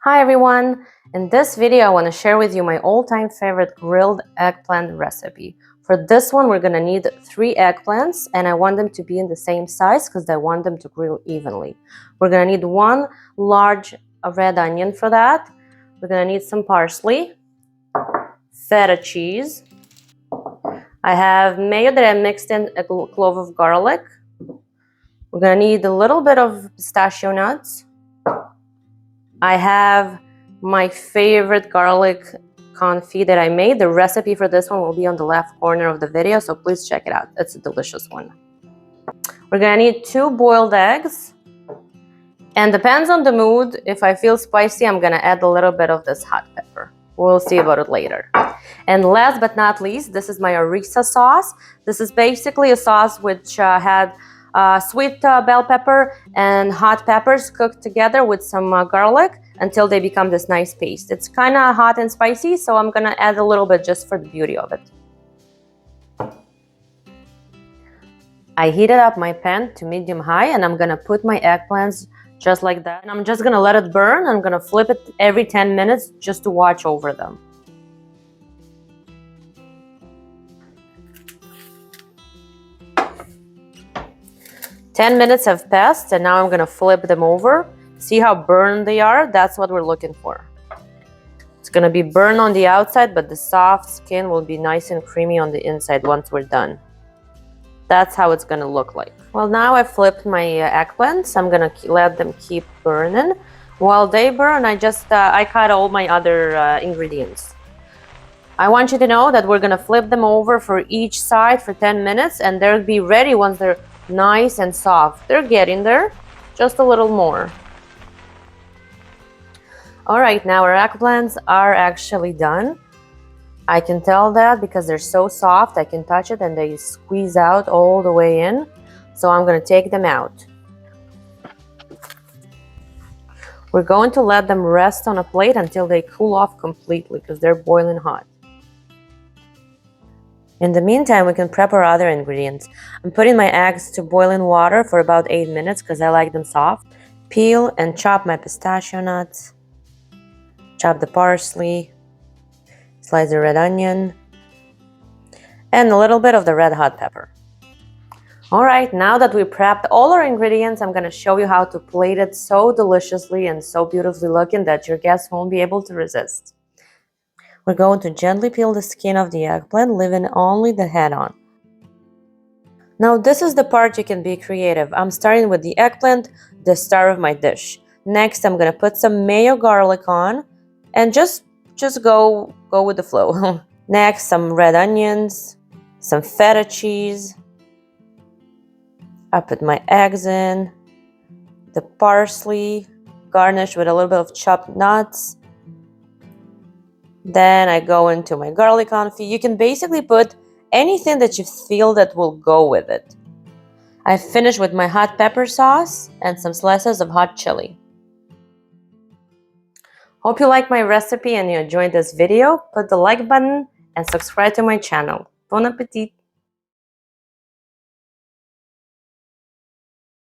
Hi everyone! In this video I want to share with you my all-time favorite grilled eggplant recipe. For this one we're going to need 3 eggplants and I want them to be in the same size because I want them to grill evenly. We're going to need 1 large red onion for that. We're going to need some parsley, feta cheese. I have mayo that I mixed in a clove of garlic. We're going to need a little bit of pistachio nuts. I have my favorite garlic confit that I made. The recipe for this one will be on the left corner of the video, so please check it out. It's a delicious one. We're gonna need 2 boiled eggs. And depends on the mood. If I feel spicy, I'm gonna add a little bit of this hot pepper. We'll see about it later. And last but not least, this is my arisa sauce. This is basically a sauce which had sweet bell pepper and hot peppers cooked together with some garlic until they become this nice paste. It's kind of hot and spicy, so I'm gonna add a little bit just for the beauty of it. I heated up my pan to medium high and I'm gonna put my eggplants just like that. And I'm just gonna let it burn. I'm gonna flip it every 10 minutes just to watch over them. Ten minutes have passed and now I'm gonna flip them over. See how burned they are? That's what we're looking for. It's gonna be burned on the outside, but the soft skin will be nice and creamy on the inside once we're done. That's how it's gonna look like. Well, now I've flipped my eggplants. I'm gonna let them keep burning. While they burn, I cut all my other ingredients. I want you to know that we're gonna flip them over for each side for 10 minutes and they'll be ready once they're nice and soft. They're getting there, just a little more. All right, now our eggplants are actually done. I can tell that because they're so soft. I can touch it and they squeeze out all the way in. So I'm going to take them out. We're going to let them rest on a plate until they cool off completely because they're boiling hot. In the meantime, we can prep our other ingredients. I'm putting my eggs to boiling water for about 8 minutes because I like them soft. Peel and chop my pistachio nuts. Chop the parsley. Slice the red onion. And a little bit of the red hot pepper. Alright, now that we prepped all our ingredients, I'm going to show you how to plate it so deliciously and so beautifully looking that your guests won't be able to resist. We're going to gently peel the skin of the eggplant, leaving only the head on. Now this is the part you can be creative. I'm starting with the eggplant, the star of my dish. Next, I'm going to put some mayo garlic on and just go with the flow. Next, some red onions, some feta cheese. I put my eggs in, the parsley, garnish with a little bit of chopped nuts. Then I go into my garlic confit. You can basically put anything that you feel that will go with it. I finish with my hot pepper sauce and some slices of hot chili. Hope you like my recipe and you enjoyed this video. Put the like button and subscribe to my channel. Bon appetit!